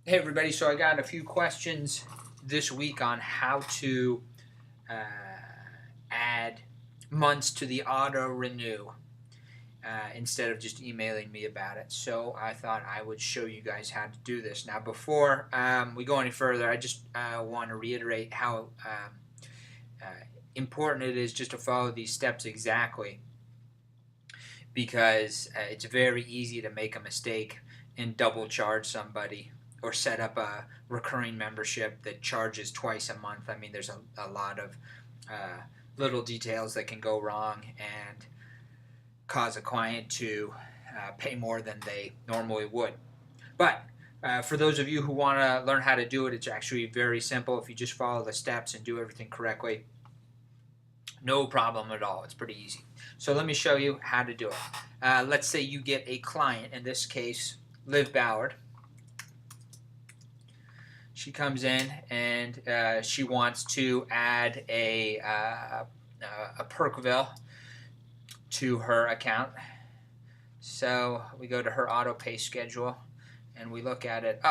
Hey everybody, so I got a few questions this week on how to uh, add months to the auto renew instead of just emailing me about it. So I thought I would show you guys how to do this. Now before we go any further, I just want to reiterate how important it is just to follow these steps exactly, because it's very easy to make a mistake and double charge somebody or set up a recurring membership that charges twice a month. I mean, there's a lot of little details that can go wrong and cause a client to pay more than they normally would. But for those of you who want to learn how to do it, it's actually very simple. If you just follow the steps and do everything correctly, no problem at all. It's pretty easy. So let me show you how to do it. Let's say you get a client, in this case, Liv Ballard. She comes in and she wants to add a Perkville to her account. So we go to her auto pay schedule and we look at it.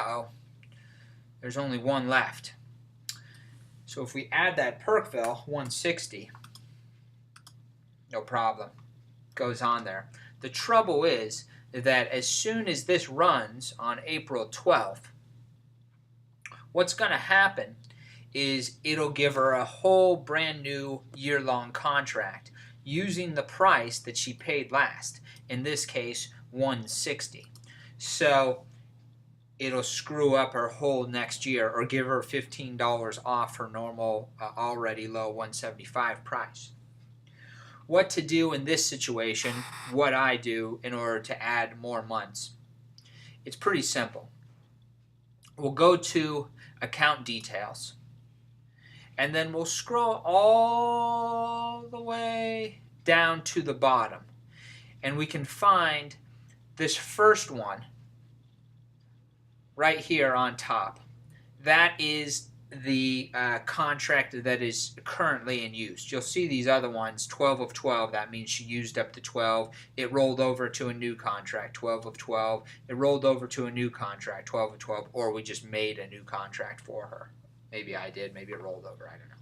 There's only one left. So if we add that Perkville, 160, no problem, goes on there. The trouble is that as soon as this runs on April 12th, what's going to happen is it'll give her a whole brand new year-long contract using the price that she paid last, in this case $160. So it'll screw up her whole next year or give her $15 off her normal already low $175 price. What to do in this situation, what I do in order to add more months. It's pretty simple. We'll go to account details, and then we'll scroll all the way down to the bottom, and we can find this first one right here on top. That is the contract that is currently in use. You'll see these other ones, 12 of 12, that means she used up the 12. It rolled over to a new contract, 12 of 12. It rolled over to a new contract, 12 of 12, or we just made a new contract for her. Maybe I did, maybe it rolled over, I don't know.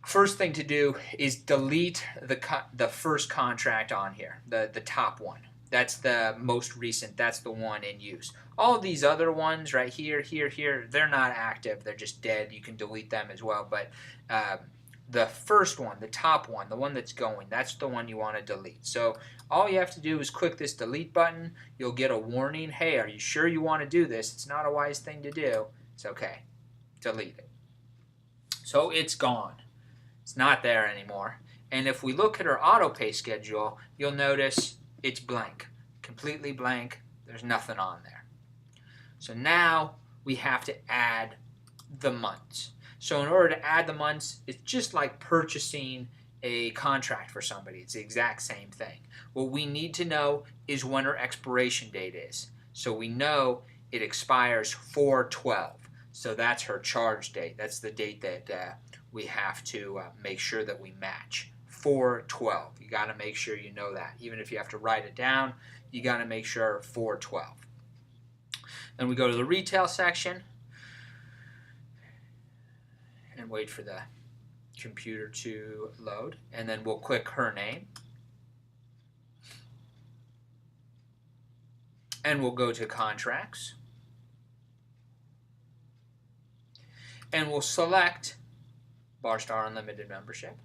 First thing to do is delete the first contract on here, the top one. That's the most recent. That's the one in use. All of these other ones right here, here, they're not active. They're just dead. You can delete them as well. But the first one, the top one, the one that's going, that's the one you want to delete. So all you have to do is click this delete button. You'll get a warning. Hey, are you sure you want to do this? It's not a wise thing to do. It's okay. Delete it. So it's gone. It's not there anymore. And if we look at our auto pay schedule, you'll notice it's blank, completely blank. There's nothing on there. So now we have to add the months. So in order to add the months, it's just like purchasing a contract for somebody. It's the exact same thing. What we need to know is when her expiration date is. So we know it expires 4/12. So that's her charge date. That's the date that we have to make sure that we match. 4/12. You got to make sure you know that. Even if you have to write it down, you got to make sure 4/12. Then we go to the retail section and wait for the computer to load. And then we'll click her name. And we'll go to contracts. And we'll select Barstar Unlimited membership.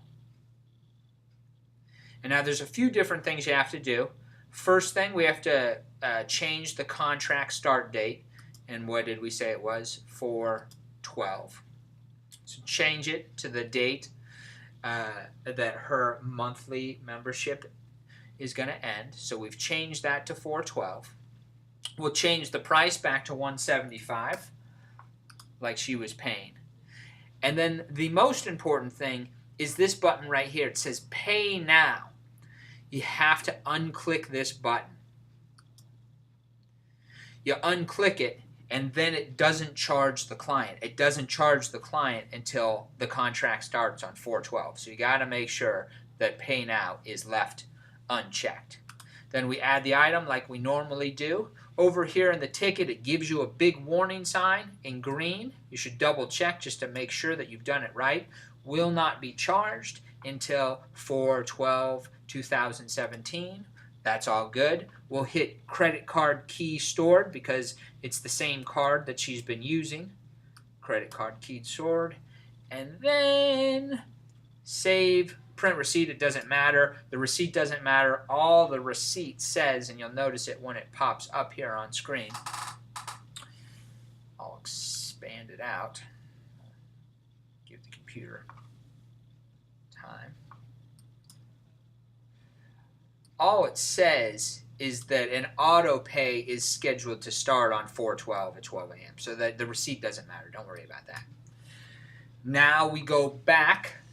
And now there's a few different things you have to do. First thing, we have to change the contract start date. And what did we say it was? 4/12. So change it to the date that her monthly membership is going to end. So we've changed that to 4/12. We'll change the price back to $175 like she was paying. And then the most important thing is this button right here. It says pay now. You have to unclick this button. You unclick it, and then it doesn't charge the client. It doesn't charge the client until the contract starts on 4/12. So you got to make sure that pay now is left unchecked. Then we add the item like we normally do. Over here in the ticket, it gives you a big warning sign in green. You should double check just to make sure that you've done it right. Will not be charged until 4/12/2017. That's all good. We'll hit credit card key stored because it's the same card that she's been using. Credit card key stored. And then save. Print receipt, it doesn't matter. The receipt doesn't matter. All the receipt says, and you'll notice it when it pops up here on screen. I'll expand it out. Give the computer time. All it says is that an auto pay is scheduled to start on 4/12 at 12 a.m. So that the receipt doesn't matter. Don't worry about that. Now we go back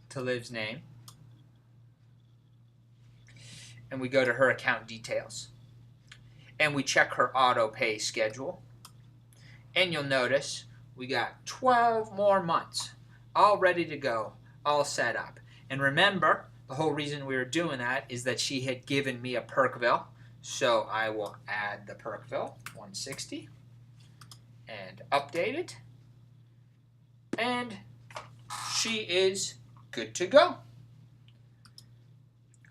to Liv's name, and we go to her account details, and we check her auto pay schedule, and you'll notice we got 12 more months all ready to go, all set up. And remember, the whole reason we were doing that is that she had given me a Perkville, so I will add the Perkville 160 and update it, and she is good to go.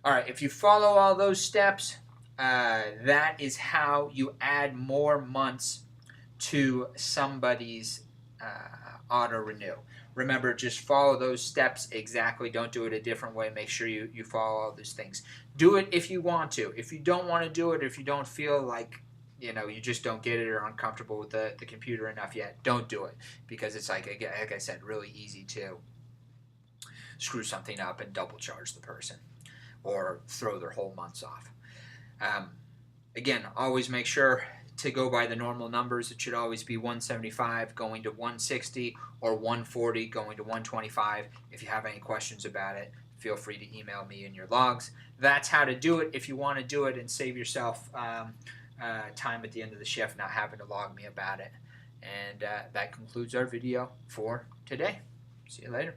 All right, if you follow all those steps, that is how you add more months to somebody's auto renew. Remember, just follow those steps exactly. Don't do it a different way. Make sure you follow all those things. Do it if you want to. If you don't want to do it, if you don't feel like you just don't get it or are uncomfortable with the computer enough yet, don't do it, because it's like I said, really easy to screw something up and double charge the person or throw their whole months off. Again, always make sure to go by the normal numbers. It should always be 175 going to 160 or 140 going to 125. If you have any questions about it, feel free to email me in your logs. That's how to do it if you want to do it and save yourself time at the end of the shift not having to log me about it. And that concludes our video for today. See you later.